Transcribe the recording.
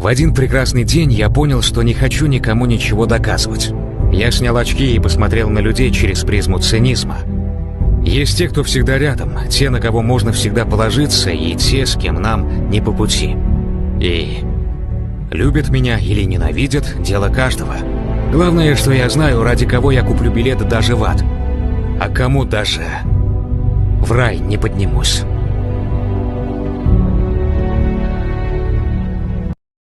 В один прекрасный день я понял, что не хочу никому ничего доказывать. Я снял очки и посмотрел на людей через призму цинизма. Есть те, кто всегда рядом, те, на кого можно всегда положиться, и те, с кем нам не по пути. И любят меня или ненавидят – дело каждого. Главное, что я знаю, ради кого я куплю билеты даже в ад. А кому даже в рай не поднимусь.